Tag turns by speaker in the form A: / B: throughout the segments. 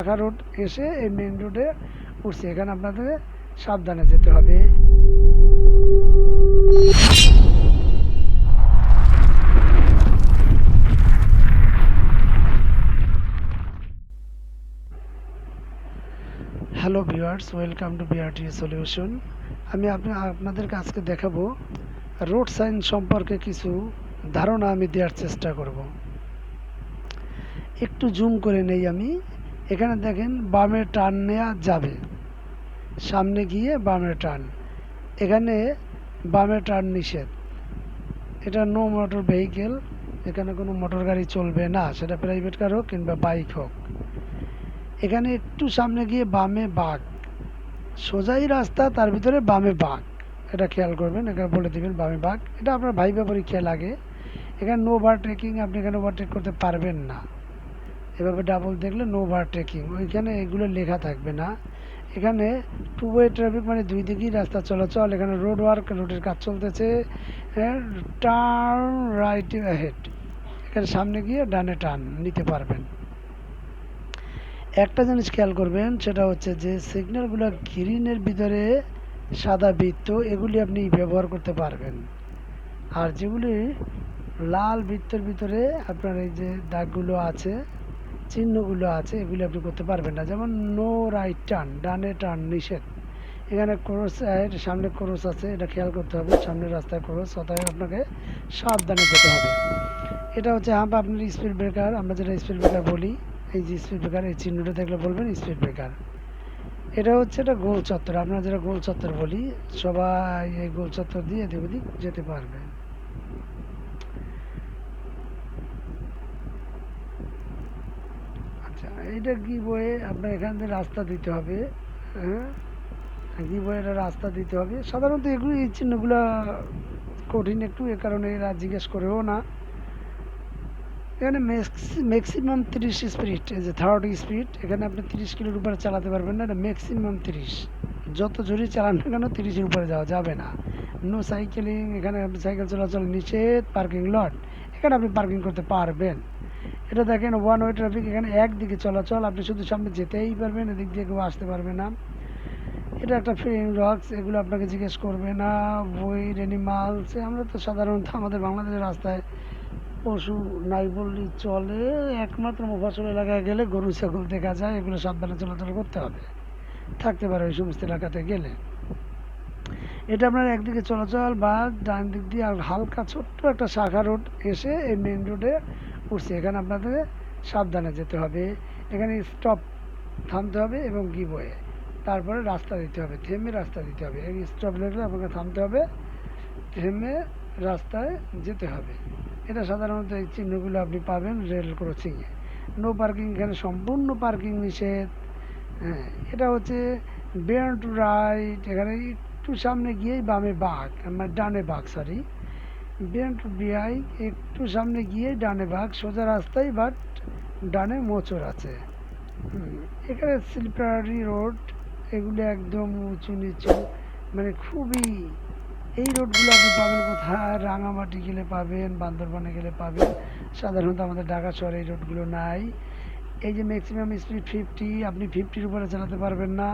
A: শাখা রোড এসে এই মেন রোডে উঠছে। এখানে আপনাদের সাবধানে যেতে হবে। Hello viewers, welcome to BRT solution. আমি আপনাদেরকে আজকে দেখাবো রোড সাইন সম্পর্কে কিছু ধারণা আমি দেওয়ার চেষ্টা করব। একটু জুম করে নেই আমি। এখানে দেখেন বামে টার্ন নেওয়া যাবে, সামনে গিয়ে বামে টার্ন। এখানে বামে টার্ন নিষেধ। এটা নো মোটর ভেহিকেল, এখানে কোনো মোটর গাড়ি চলবে না, সেটা প্রাইভেট কার হোক কিংবা বাইক হোক। এখানে একটু সামনে গিয়ে বামে বাঁক, সোজাই রাস্তা, তার ভিতরে বামে বাঁক, এটা খেয়াল করবেন। এখানে বলে দেবেন বামে বাঁক, এটা আপনার ভাইবা পরীক্ষা লাগে। এখানে নো ওভারটেকিং, আপনি এখানে ওভারটেক করতে পারবেন না। এভাবে ডাবল দেখলে নো ওভারটেকিং, ওইখানে এগুলো লেখা থাকবে না। এখানে টু ওয়ে ট্রাফিক, মানে দুই দিকেই রাস্তা চলাচল। এখানে রোড ওয়ার্ক, রোডের কাজ চলতেছে। টার্ন রাইট হেড, এখানে সামনে গিয়ে ডানে টার্ন নিতে পারবেন। একটা জিনিস খেয়াল করবেন, সেটা হচ্ছে যে সিগন্যালগুলো গ্রিনের ভিতরে সাদা বৃত্ত, এগুলি আপনি ব্যবহার করতে পারবেন। আর যেগুলি লাল বৃত্তের ভিতরে আপনার এই যে দাগগুলো আছে, চিহ্নগুলো আছে, এগুলি আপনি করতে পারবেন না। যেমন নো রাইট টার্ন, ডানে টার্ন নিষেধ। এখানে ক্রস, সামনে ক্রস আছে, এটা খেয়াল করতে হবে। সামনে রাস্তায় ক্রস, অতএব আপনাকে সাবধানে যেতে হবে। এটা হচ্ছে আপনার স্পিড ব্রেকার, আমরা যেটা স্পিড ব্রেকার বলি। এই যে স্পিড ব্রেকার, এই চিহ্নটা দেখলে বলবেন স্পিড ব্রেকার। এটা হচ্ছে এটা গোল চত্বর, আমরা যেটা গোল চত্বর বলি। সবাই এই গোল চত্বর দিয়ে এদিক ওদিক যেতে পারবে। আচ্ছা, এইটা গিভওয়ে, আপনার এখান থেকে রাস্তা দিতে হবে। হ্যাঁ, গিভওয়েটা রাস্তা দিতে হবে। সাধারণত এগুলো, এই চিহ্নগুলো কঠিন একটু, এ কারণে এরা জিজ্ঞেস করেও না। এখানে ম্যাক্সিমাম 30 স্পিড, এই যে থার্ড স্পিড, এখানে আপনি 30 কিলোর উপরে চালাতে পারবেন না। এটা ম্যাক্সিমাম 30, যত জোরে চালান না কেন 30-এর উপরে যাওয়া যাবে না। নো সাইকেলিং, এখানে আপনি সাইকেল চলাচল নিষেধ। পার্কিং লট, এখানে আপনি পার্কিং করতে পারবেন। এটা দেখেন ওয়ান ওয়ে ট্রাফিক, এখানে একদিকে চলাচল, আপনি শুধু সামনে যেতেই পারবেন, এদিক দিয়ে কেউ আসতে পারবে না। এটা একটা ফ্রেম রক্স, এগুলো আপনাকে জিজ্ঞেস করবে না। বইর অ্যানিমালস, আমরা তো সাধারণত আমাদের বাংলাদেশের রাস্তায় পশু নাই বললেই চলে। একমাত্র মফস্বল এলাকায় গেলে গরু ছাগল দেখা যায়, এগুলো সাবধানে চলাচল করতে হবে, থাকতে পারে ওই সমস্ত এলাকাতে গেলে। এটা আপনার একদিকে চলাচল বা ডান দিক দিয়ে আর হালকা ছোট্ট একটা শাখা রোড এসে এই মেন রোডে উঠছে। এখানে আপনাদের সাবধানে যেতে হবে। এখানে স্টপ, থামতে হবে, এবং গিভওয়ে, তারপরে রাস্তা দিতে হবে, থেমে রাস্তা দিতে হবে। এই স্টপ দেখলে আপনাকে থামতে হবে, থেমে রাস্তায় যেতে হবে। এটা সাধারণত এই চিহ্নগুলো আপনি পাবেন রেল ক্রসিংয়ে। নো পার্কিং, এখানে সম্পূর্ণ পার্কিং নিষেধ। হ্যাঁ, এটা হচ্ছে বেয়ার টু রাইট, এখানে একটু সামনে গিয়েই বামে বাঁক, মানে ডানে বাঁক, সরি, বেয়ার টু বিআই, একটু সামনে গিয়েই ডানে বাঁক, সোজা রাস্তায়, বাট ডানে মোচড় আছে। এখানে স্লিপারি রোড, এগুলো একদম উঁচু নিচু, মানে খুবই, এই রোডগুলো আপনি পাবেন কোথায়? রাঙামাটি গেলে পাবেন, বান্দরবানে গেলে পাবেন। সাধারণত আমাদের ঢাকা শহরে এই রোডগুলো নাই। এই যে ম্যাক্সিমাম স্পিড 50, আপনি 50-র উপরে চালাতে পারবেন না।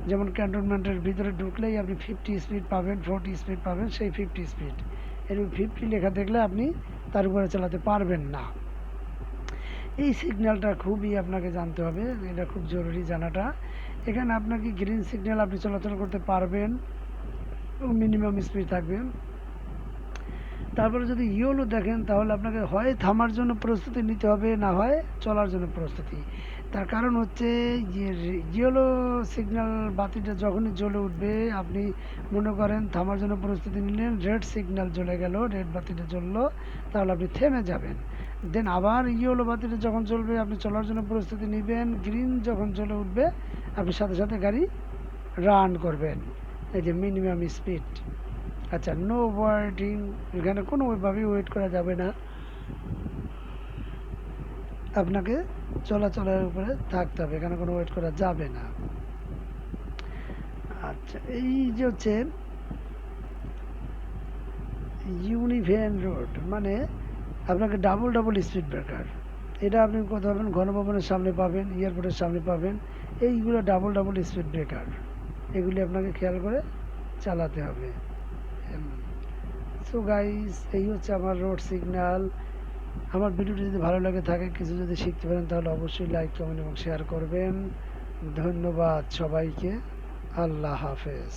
A: যেমন ক্যান্টনমেন্টের ভিতরে ঢুকলেই আপনি 50 স্পিড পাবেন, 40 স্পিড পাবেন, সেই 50 স্পিড। এরকম 50 লেখা দেখলে আপনি তার উপরে চালাতে পারবেন না। এই সিগন্যালটা খুবই আপনাকে জানতে হবে, এটা খুব জরুরি জানাটা। এখানে আপনাকে গ্রিন সিগন্যাল, আপনি চলাচল করতে পারবেন, মিনিমাম স্পিড থাকবে। তারপরে যদি ইয়েলো দেখেন, তাহলে আপনাকে হয় থামার জন্য প্রস্তুতি নিতে হবে, না হয় চলার জন্য প্রস্তুতি। তার কারণ হচ্ছে যে ইয়েলো সিগন্যাল বাতিটা যখনই জ্বলে উঠবে, আপনি মনে করেন থামার জন্য প্রস্তুতি নিলেন, রেড সিগন্যাল জ্বলে গেল, রেড বাতিটা জ্বললো, তাহলে আপনি থেমে যাবেন। দেন আবার ইয়েলো বাতিটা যখন জ্বলবে, আপনি চলার জন্য প্রস্তুতি নেবেন। গ্রিন যখন জ্বলে উঠবে, আপনি সাথে সাথে গাড়ি রান করবেন। এই যে মিনিমাম স্পিড। আচ্ছা, নো ওয়েটিং, এখানে কোনোভাবেই ওয়েট করা যাবে না, আপনাকে চলাচলের উপরে থাকতে হবে, এখানে কোনো ওয়েট করা যাবে না। আচ্ছা, এই যে হচ্ছে ইউনিভেন রোড, মানে আপনাকে ডাবল স্পিড ব্রেকার। এটা আপনি কোথাও পাবেন, গণভবনের সামনে পাবেন, এয়ারপোর্টের সামনে পাবেন। এইগুলো ডাবল ডাবল স্পিড ব্রেকার, এগুলি আপনাকে খেয়াল করে চালাতে হবে। সো গাইস, এই হচ্ছে আমার রোড সিগন্যাল। আমার ভিডিওটি যদি ভালো লাগে থাকে, কিছু যদি শিখতে পারেন, তাহলে অবশ্যই লাইক, কমেন্ট এবং শেয়ার করবেন। ধন্যবাদ সবাইকে। আল্লাহ হাফেজ।